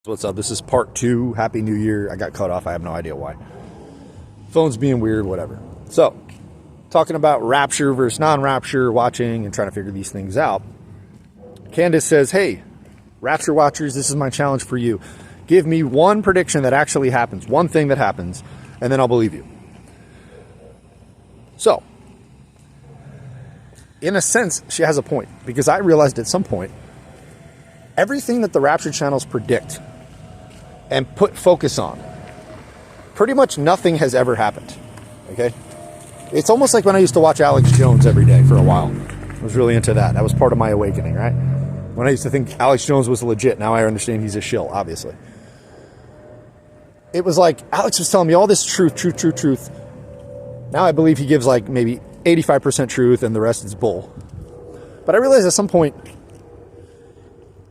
What's up? This is part 2. Happy New Year. I got cut off. I have no idea why. Phone's being weird, whatever. So, talking about rapture versus non-rapture, watching and trying to figure these things out. Candace says, hey, rapture watchers, this is my challenge for you. Give me one prediction that actually happens, one thing that happens, and then I'll believe you. So, in a sense, she has a point, because I realized at some point, everything that the Rapture channels predict and put focus on, pretty much nothing has ever happened, okay? It's almost like when I used to watch Alex Jones every day for a while. I was really into that. That was part of my awakening, right? When I used to think Alex Jones was legit, now I understand he's a shill, obviously. It was like Alex was telling me all this truth. Now I believe he gives like maybe 85% truth and the rest is bull. But I realized at some point,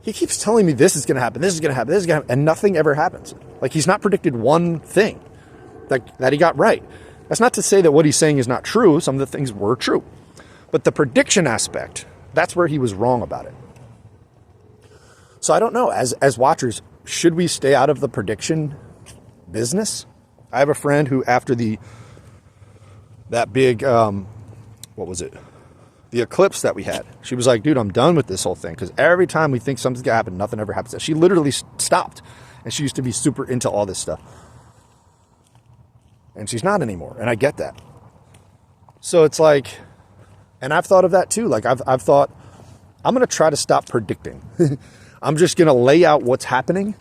he keeps telling me this is going to happen, this is going to happen, this is going to happen, and nothing ever happens. Like, he's not predicted one thing that he got right. That's not to say that what he's saying is not true. Some of the things were true. But the prediction aspect, that's where he was wrong about it. So I don't know. As watchers, should we stay out of the prediction business? I have a friend who, after that big, what was it? The eclipse that we had, she was like, dude, I'm done with this whole thing, because every time we think something's gonna happen, nothing ever happens. She literally stopped, and she used to be super into all this stuff, and she's not anymore, and I get that. So it's like, and I've thought of that too. Like, I've thought, I'm gonna try to stop predicting. I'm just gonna lay out what's happening,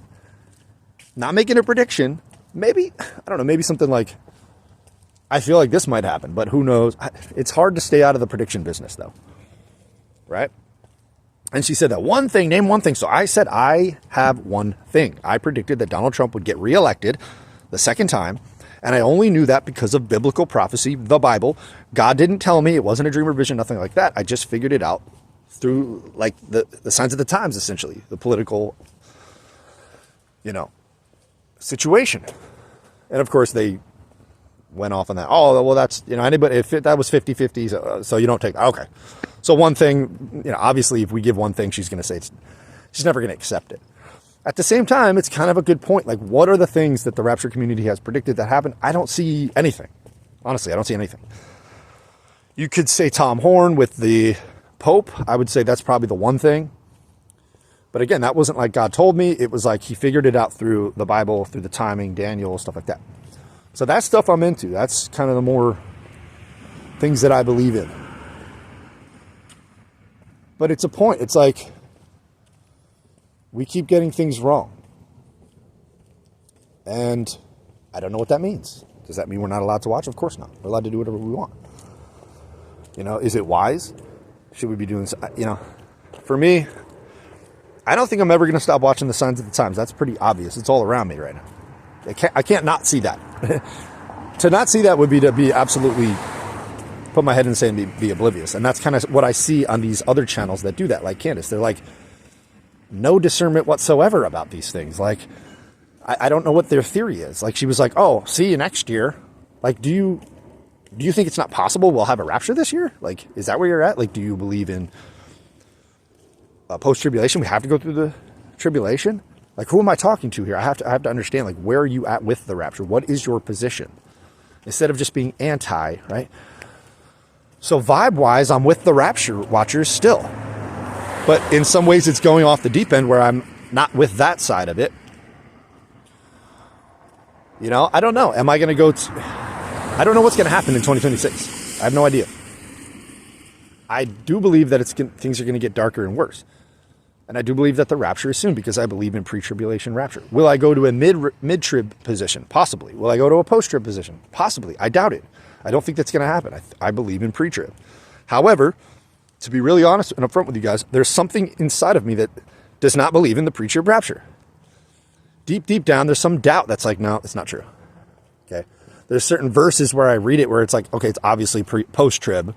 not making a prediction. Maybe, I don't know, maybe something like, I feel like this might happen, but who knows? It's hard to stay out of the prediction business, though, right? And she said that one thing, name one thing. So I said, I have one thing. I predicted that Donald Trump would get reelected the second time, and I only knew that because of biblical prophecy, the Bible. God didn't tell me. It wasn't a dream or vision, nothing like that. I just figured it out through, like, the signs of the times, essentially, the political, situation. And, of course, they went off on that. Oh, well, that's, anybody, if that was 50-50, so you don't take, okay. So one thing, obviously if we give one thing, she's going to say she's never going to accept it. At the same time, it's kind of a good point. Like, what are the things that the Rapture community has predicted that happen? I don't see anything. Honestly, I don't see anything. You could say Tom Horn with the Pope. I would say that's probably the one thing. But again, that wasn't like God told me. It was like he figured it out through the Bible, through the timing, Daniel, stuff like that. So that stuff I'm into. That's kind of the more things that I believe in. But it's a point. It's like we keep getting things wrong. And I don't know what that means. Does that mean we're not allowed to watch? Of course not. We're allowed to do whatever we want. Is it wise? Should we be doing, for me, I don't think I'm ever going to stop watching the signs of the times. That's pretty obvious. It's all around me right now. I can't not see that. To not see that would be to be absolutely put my head in the sand and be oblivious. And that's kind of what I see on these other channels that do that, like Candace. They're like, no discernment whatsoever about these things. Like, I don't know what their theory is. Like, she was like, oh, see you next year. Like, do you think it's not possible we'll have a rapture this year? Like, is that where you're at? Like, do you believe in post-tribulation? We have to go through the tribulation? Like, who am I talking to here? I have to understand, like, where are you at with the rapture? What is your position? Instead of just being anti, right? So vibe-wise, I'm with the rapture watchers still. But in some ways, it's going off the deep end where I'm not with that side of it. I don't know. Am I going to go I don't know what's going to happen in 2026. I have no idea. I do believe that things are going to get darker and worse. And I do believe that the rapture is soon, because I believe in pre-tribulation rapture. Will I go to a mid-trib position? Possibly. Will I go to a post-trib position? Possibly. I doubt it. I don't think that's going to happen. I believe in pre-trib. However, to be really honest and upfront with you guys, there's something inside of me that does not believe in the pre-trib rapture. Deep down, there's some doubt that's like, no, it's not true. Okay. There's certain verses where I read it where it's like, okay, it's obviously post-trib.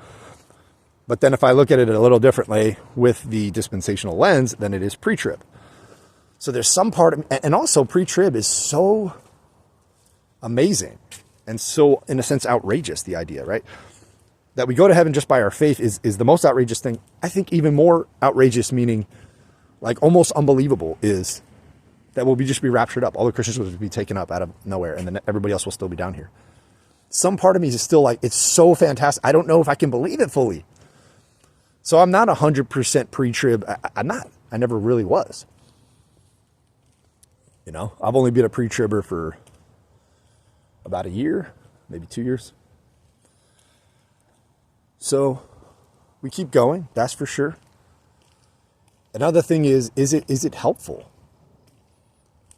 But then if I look at it a little differently with the dispensational lens, then it is pre-trib. So there's some part of, and also pre-trib is so amazing and so, in a sense, outrageous, the idea, right? That we go to heaven just by our faith is the most outrageous thing. I think even more outrageous, meaning like almost unbelievable, is that will just be raptured up. All the Christians will be taken up out of nowhere, and then everybody else will still be down here. Some part of me is still like, it's so fantastic. I don't know if I can believe it fully. So I'm not 100% pre-trib. I'm not. I never really was. You know, I've only been a pre-tribber for about a year, maybe 2 years. So we keep going, that's for sure. Another thing is it helpful?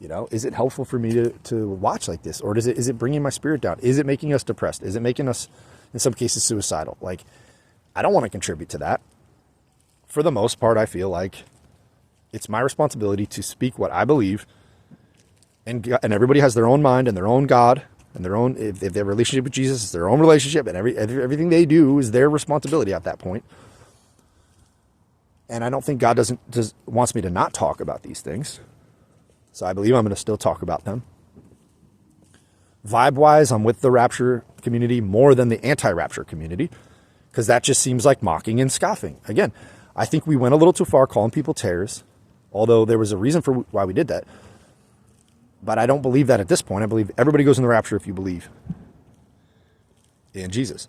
You know, is it helpful for me to watch like this? Or is it bringing my spirit down? Is it making us depressed? Is it making us, in some cases, suicidal? Like, I don't want to contribute to that. For the most part, I feel like it's my responsibility to speak what I believe. And everybody has their own mind and their own God and their own, if they have a relationship with Jesus, it's their own relationship, and everything they do is their responsibility at that point. And I don't think God wants me to not talk about these things. So I believe I'm going to still talk about them. Vibe-wise, I'm with the Rapture community more than the anti-Rapture community, because that just seems like mocking and scoffing. Again, I think we went a little too far calling people tares, although there was a reason for why we did that. But I don't believe that at this point. I believe everybody goes in the rapture if you believe in Jesus.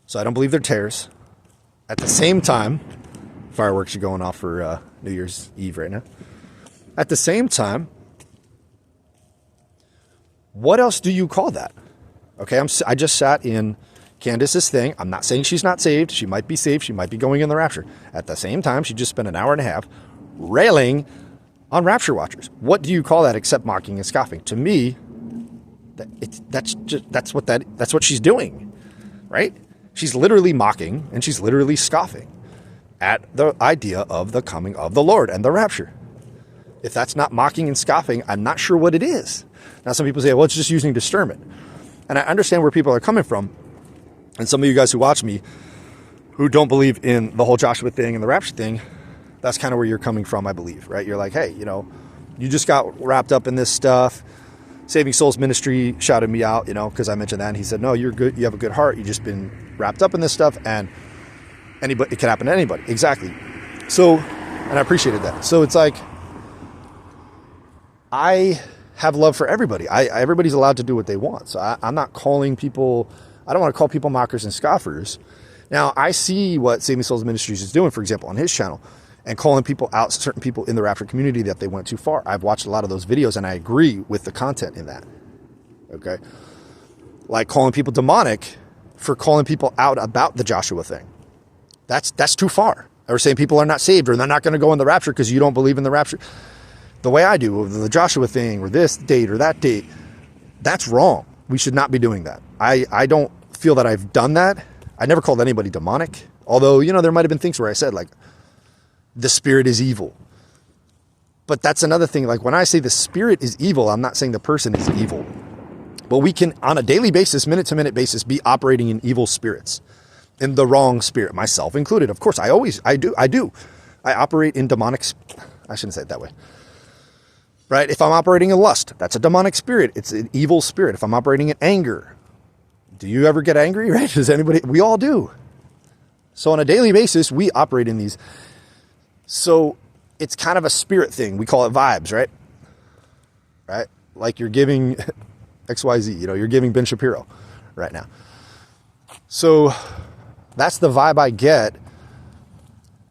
So I don't believe they're tares. At the same time, fireworks are going off for New Year's Eve right now. At the same time, what else do you call that? Okay, I just sat in Candace's thing. I'm not saying she's not saved. She might be saved. She might be going in the rapture. At the same time, she just spent an hour and a half railing on rapture watchers. What do you call that except mocking and scoffing? To me, that's what she's doing, right? She's literally mocking and she's literally scoffing at the idea of the coming of the Lord and the rapture. If that's not mocking and scoffing, I'm not sure what it is. Now, some people say, well, it's just using discernment. And I understand where people are coming from. And some of you guys who watch me who don't believe in the whole Joshua thing and the rapture thing, that's kind of where you're coming from, I believe, right? You're like, hey, you know, you just got wrapped up in this stuff. Saving Souls Ministry shouted me out, you know, because I mentioned that. And he said, no, you're good. You have a good heart. You've just been wrapped up in this stuff, and it can happen to anybody. Exactly. So, and I appreciated that. So it's like, I have love for everybody. Everybody's allowed to do what they want. So I'm not calling people, I don't want to call people mockers and scoffers. Now, I see what Saving Souls Ministries is doing, for example, on his channel, and calling people out, certain people in the Rapture community, that they went too far. I've watched a lot of those videos, and I agree with the content in that. Okay? Like calling people demonic for calling people out about the Joshua thing. That's too far. Or saying people are not saved, or they're not going to go in the rapture because you don't believe in the rapture. The way I do, the Joshua thing, or this date or that date, that's wrong. We should not be doing that. I don't feel that I've done that. I never called anybody demonic. Although, you know, there might have been things where I said, like, the spirit is evil. But that's another thing. Like, when I say the spirit is evil, I'm not saying the person is evil. But we can, on a daily basis, minute-to-minute basis, be operating in evil spirits. In the wrong spirit, myself included. Of course, I do. I operate in demonic, I shouldn't say it that way. Right? If I'm operating in lust, that's a demonic spirit. It's an evil spirit. If I'm operating in anger, do you ever get angry? Right? Does anybody? We all do. So on a daily basis, we operate in these. So it's kind of a spirit thing. We call it vibes, right? Right? Like you're giving XYZ, you know, you're giving Ben Shapiro right now. So that's the vibe I get.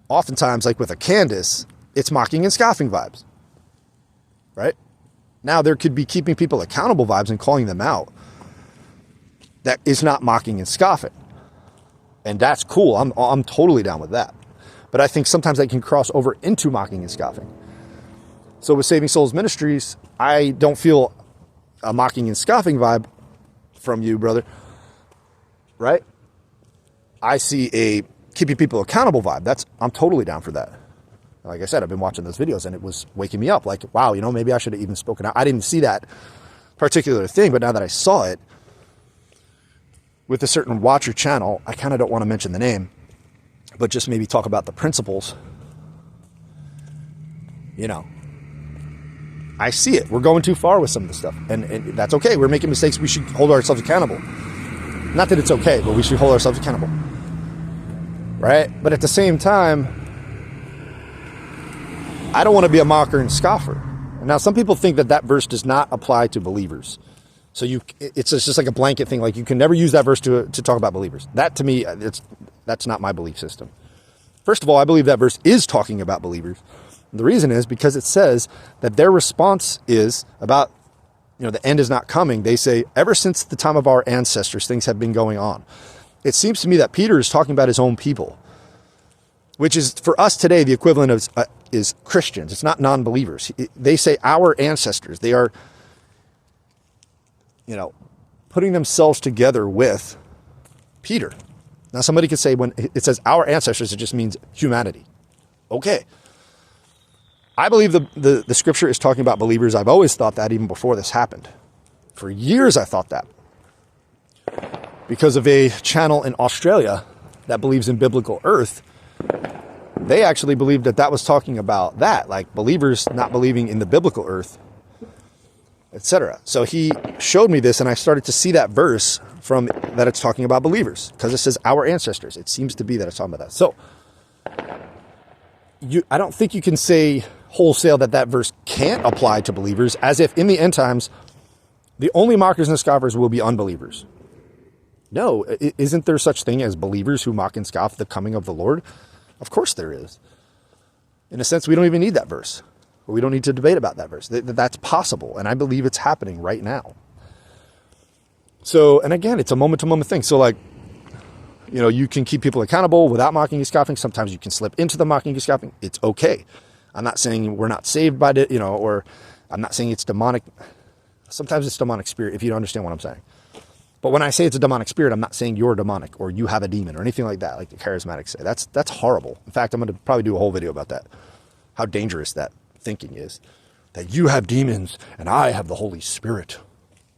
Oftentimes, like with a Candace, it's mocking and scoffing vibes. Right? Now, there could be keeping people accountable vibes and calling them out. That is not mocking and scoffing. And that's cool. I'm totally down with that. But I think sometimes that can cross over into mocking and scoffing. So with Saving Souls Ministries, I don't feel a mocking and scoffing vibe from you, brother. Right? I see a keeping people accountable vibe. I'm totally down for that. Like I said, I've been watching those videos and it was waking me up. Like, wow, you know, maybe I should have even spoken out. I didn't see that particular thing, but now that I saw it with a certain watcher channel, I kind of don't want to mention the name, but just maybe talk about the principles. You know, I see it. We're going too far with some of the stuff, and that's okay. We're making mistakes. We should hold ourselves accountable. Not that it's okay, but we should hold ourselves accountable. Right? But at the same time, I don't want to be a mocker and scoffer. Now, some people think that that verse does not apply to believers. So it's just like a blanket thing. Like you can never use that verse to talk about believers. That to me, that's not my belief system. First of all, I believe that verse is talking about believers. The reason is because it says that their response is about, the end is not coming. They say, ever since the time of our ancestors, things have been going on. It seems to me that Peter is talking about his own people, which is for us today, the equivalent of is Christians. It's not non-believers. They say our ancestors. They are, putting themselves together with Peter. Now, somebody could say when it says our ancestors, it just means humanity. Okay. I believe the scripture is talking about believers. I've always thought that even before this happened. For years, I thought that. Because of a channel in Australia that believes in biblical earth, they actually believed that was talking about that, like believers not believing in the biblical earth, etc. So he showed me this, and I started to see that verse from that it's talking about believers, because it says our ancestors. It seems to be that it's talking about that. So I don't think you can say wholesale that verse can't apply to believers, as if in the end times, the only mockers and scoffers will be unbelievers. No, isn't there such thing as believers who mock and scoff the coming of the Lord? Of course there is. In a sense, we don't even need that verse. We don't need to debate about that verse. That's possible, and I believe it's happening right now. So, and again, it's a moment-to-moment thing. So, you can keep people accountable without mocking and scoffing. Sometimes you can slip into the mocking and scoffing. It's okay. I'm not saying we're not saved by it, or I'm not saying it's demonic. Sometimes it's demonic spirit, if you don't understand what I'm saying. But when I say it's a demonic spirit, I'm not saying you're demonic or you have a demon or anything like that, like the charismatics say. That's horrible. In fact, I'm going to probably do a whole video about that, how dangerous that thinking is, that you have demons and I have the Holy Spirit.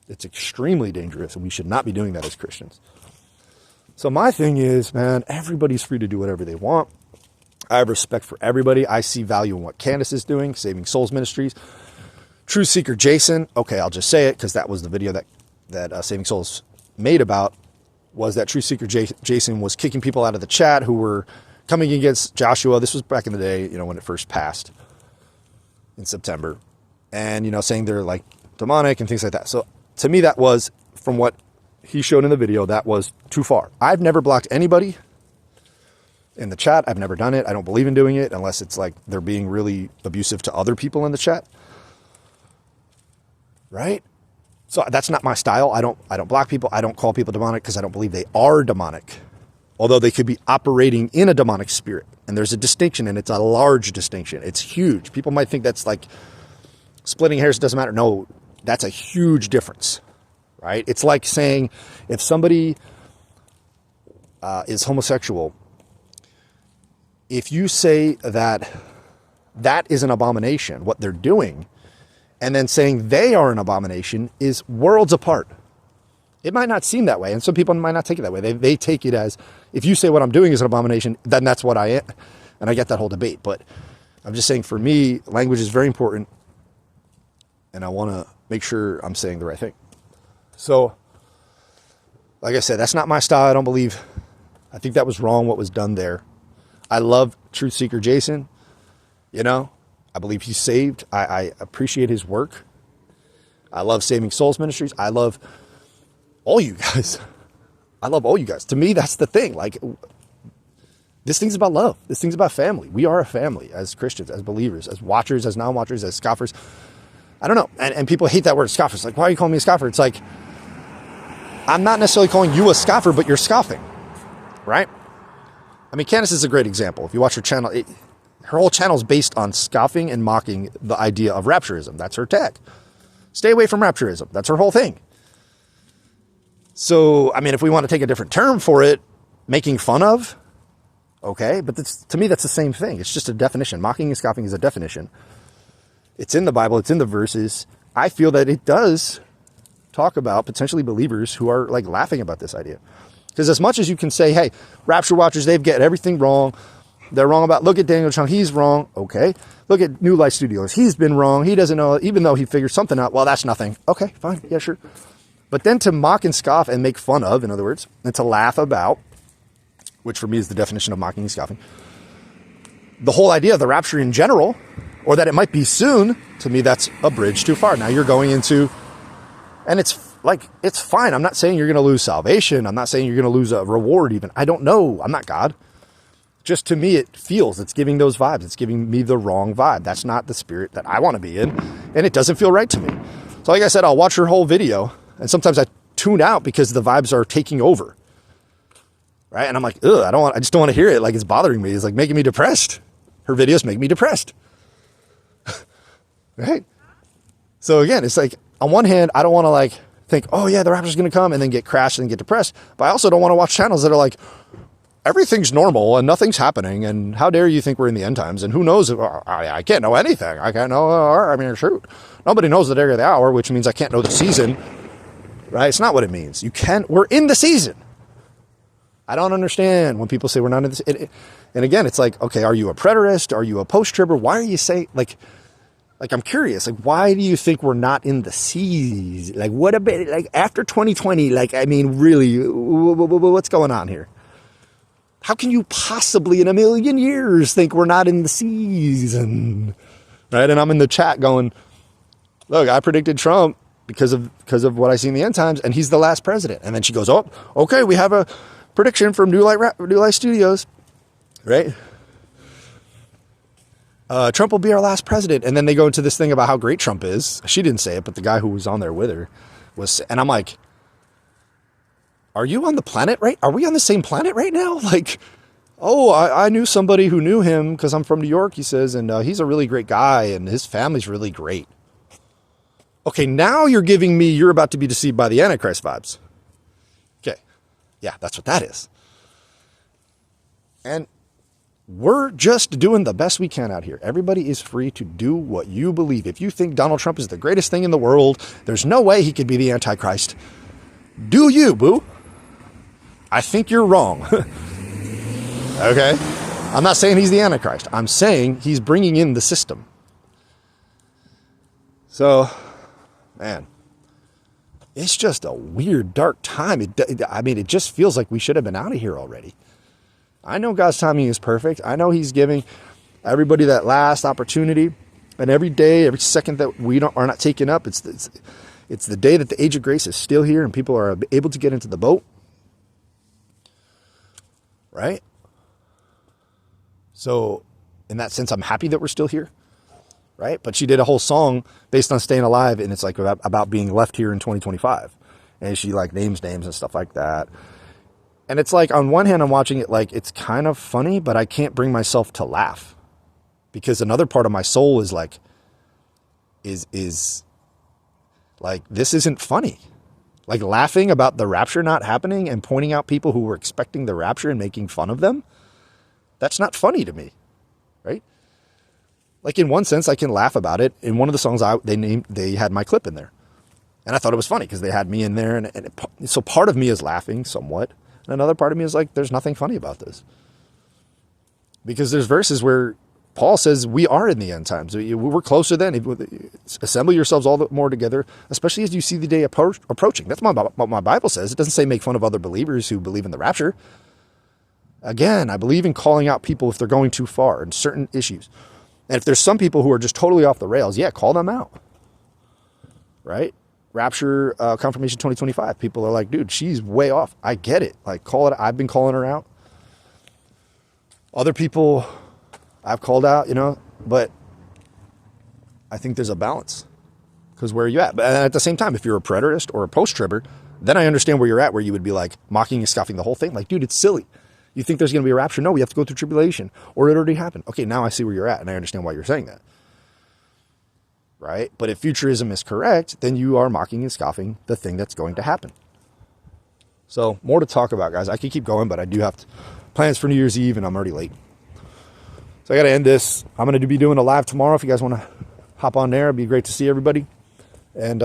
It's extremely dangerous, and we should not be doing that as Christians. So my thing is, man, everybody's free to do whatever they want. I have respect for everybody. I see value in what Candace is doing, Saving Souls Ministries. Truth Seeker Jason, okay, I'll just say it because that was the video that Saving Souls made about, was that Truth Seeker Jason was kicking people out of the chat who were coming against Joshua. This was back in the day, when it first passed in September, and, saying they're like demonic and things like that. So to me, that was, from what he showed in the video, that was too far. I've never blocked anybody in the chat. I've never done it. I don't believe in doing it unless it's like they're being really abusive to other people in the chat. Right? So that's not my style. I don't block people. I don't call people demonic because I don't believe they are demonic. Although they could be operating in a demonic spirit. And there's a distinction, and it's a large distinction. It's huge. People might think that's like splitting hairs, doesn't matter. No, that's a huge difference. Right? It's like saying if somebody is homosexual, if you say that is an abomination, what they're doing, and then saying they are an abomination is worlds apart. It might not seem that way, and some people might not take it that way. They take it as, if you say what I'm doing is an abomination, then that's what I am. And I get that whole debate. But I'm just saying, for me, language is very important, and I want to make sure I'm saying the right thing. So, like I said, that's not my style. I think that was wrong what was done there. I love Truth Seeker Jason. I believe he's saved. I appreciate his work. I love Saving Souls Ministries. I love all you guys. I love all you guys. To me, that's the thing. Like, this thing's about love. This thing's about family. We are a family as Christians, as believers, as watchers, as non-watchers, as scoffers. I don't know. And people hate that word scoffers. Like, why are you calling me a scoffer? It's like, I'm not necessarily calling you a scoffer, but you're scoffing. Right? I mean, Candace is a great example. If you watch her channel, her whole channel is based on scoffing and mocking the idea of rapturism. That's her tag. Stay away from rapturism. That's her whole thing. So, I mean, if we want to take a different term for it, making fun of, okay, but to me, that's the same thing. It's just a definition. Mocking and scoffing is a definition. It's in the Bible. It's in the verses. I feel that it does talk about potentially believers who are like laughing about this idea. Because as much as you can say, hey, Rapture watchers, they've got everything wrong. They're wrong about, look at Daniel Chung, he's wrong. Okay. Look at New Life Studios. He's been wrong. He doesn't know, even though he figured something out. Well, that's nothing. Okay, fine. Yeah, sure. But then to mock and scoff and make fun of, in other words, and to laugh about, which for me is the definition of mocking and scoffing, the whole idea of the rapture in general, or that it might be soon, to me, that's a bridge too far. Now you're going into, and it's fine. I'm not saying you're going to lose salvation. I'm not saying you're going to lose a reward even. I don't know. I'm not God. Just to me, it's giving those vibes. It's giving me the wrong vibe. That's not the spirit that I want to be in. And it doesn't feel right to me. So like I said, I'll watch her whole video. And sometimes I tune out because the vibes are taking over. Right? And I'm like, ugh, I just don't want to hear it. Like, it's bothering me. It's like making me depressed. Her videos make me depressed. Right? So again, it's like, on one hand, I don't want to like think, oh yeah, the rapture's going to come, and then get crashed and get depressed. But I also don't want to watch channels that are like, everything's normal and nothing's happening. And how dare you think we're in the end times? And who knows? I can't know anything. I can't know. I mean, shoot. Nobody knows the day or the hour, which means I can't know the season. Right? It's not what it means. We're in the season. I don't understand when people say we're not in this. And again, it's like, okay, are you a preterist? Are you a post-tribber? Why are you saying, like, I'm curious, like, why do you think we're not in the seas? Like, what about, like, after 2020, like, I mean, really, what's going on here? How can you possibly in a million years think we're not in the season? Right? And I'm in the chat going, look, I predicted Trump because of what I see in the end times, and he's the last president. And then she goes, oh, okay, we have a prediction from New Light Studios, right? Trump will be our last president. And then they go into this thing about how great Trump is. She didn't say it, but the guy who was on there with her was, and I'm like, are you on the planet right? Are we on the same planet right now? Like, oh, I knew somebody who knew him because I'm from New York, he says, and he's a really great guy and his family's really great. Okay, now you're giving me, you're about to be deceived by the Antichrist vibes. Okay, yeah, that's what that is. And we're just doing the best we can out here. Everybody is free to do what you believe. If you think Donald Trump is the greatest thing in the world, there's no way he could be the Antichrist. Do you, boo? I think you're wrong. Okay? I'm not saying he's the Antichrist. I'm saying he's bringing in the system. So, man, it's just a weird, dark time. I mean, it just feels like we should have been out of here already. I know God's timing is perfect. I know he's giving everybody that last opportunity. And every day, every second that we are not taken up, it's the day that the age of grace is still here and people are able to get into the boat. Right? So, in that sense, I'm happy that we're still here. Right? But she did a whole song based on staying alive, and it's like about being left here in 2025. And she like names and stuff like that. And it's like, on one hand, I'm watching it like it's kind of funny, but I can't bring myself to laugh. Because another part of my soul is like, is like, this isn't funny. Like laughing about the rapture not happening and pointing out people who were expecting the rapture and making fun of them. That's not funny to me. Right? Like in one sense, I can laugh about it. In one of the songs they had my clip in there. And I thought it was funny because they had me in there. So part of me is laughing somewhat. And another part of me is like, there's nothing funny about this. Because there's verses where Paul says we are in the end times. We're closer then. Assemble yourselves all the more together, especially as you see the day approaching. That's what my Bible says. It doesn't say make fun of other believers who believe in the rapture. Again, I believe in calling out people if they're going too far in certain issues. And if there's some people who are just totally off the rails, yeah, call them out. Right? Rapture confirmation 2025. People are like, dude, she's way off. I get it. Like, call it. I've been calling her out. Other people I've called out, but I think there's a balance. Because where are you at? But at the same time, if you're a preterist or a post-tribber, then I understand where you're at, where you would be like mocking and scoffing the whole thing. Like, dude, it's silly. You think there's going to be a rapture? No, we have to go through tribulation. Or it already happened. Okay, now I see where you're at, and I understand why you're saying that. Right? But if futurism is correct, then you are mocking and scoffing the thing that's going to happen. So, more to talk about, guys. I could keep going, but I do have plans for New Year's Eve, and I'm already late. So I got to end this. I'm going to be doing a live tomorrow. If you guys want to hop on there, it'd be great to see everybody. And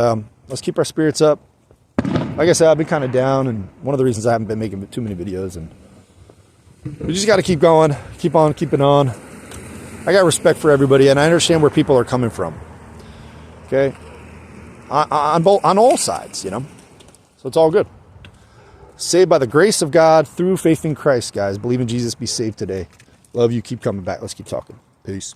let's keep our spirits up. Like I said, I've been kind of down, and one of the reasons I haven't been making too many videos. And we just got to keep going, keep on keeping on. I got respect for everybody, and I understand where people are coming from. Okay, on all sides, So it's all good. Saved by the grace of God through faith in Christ, guys. Believe in Jesus, be saved today. Love you. Keep coming back. Let's keep talking. Peace.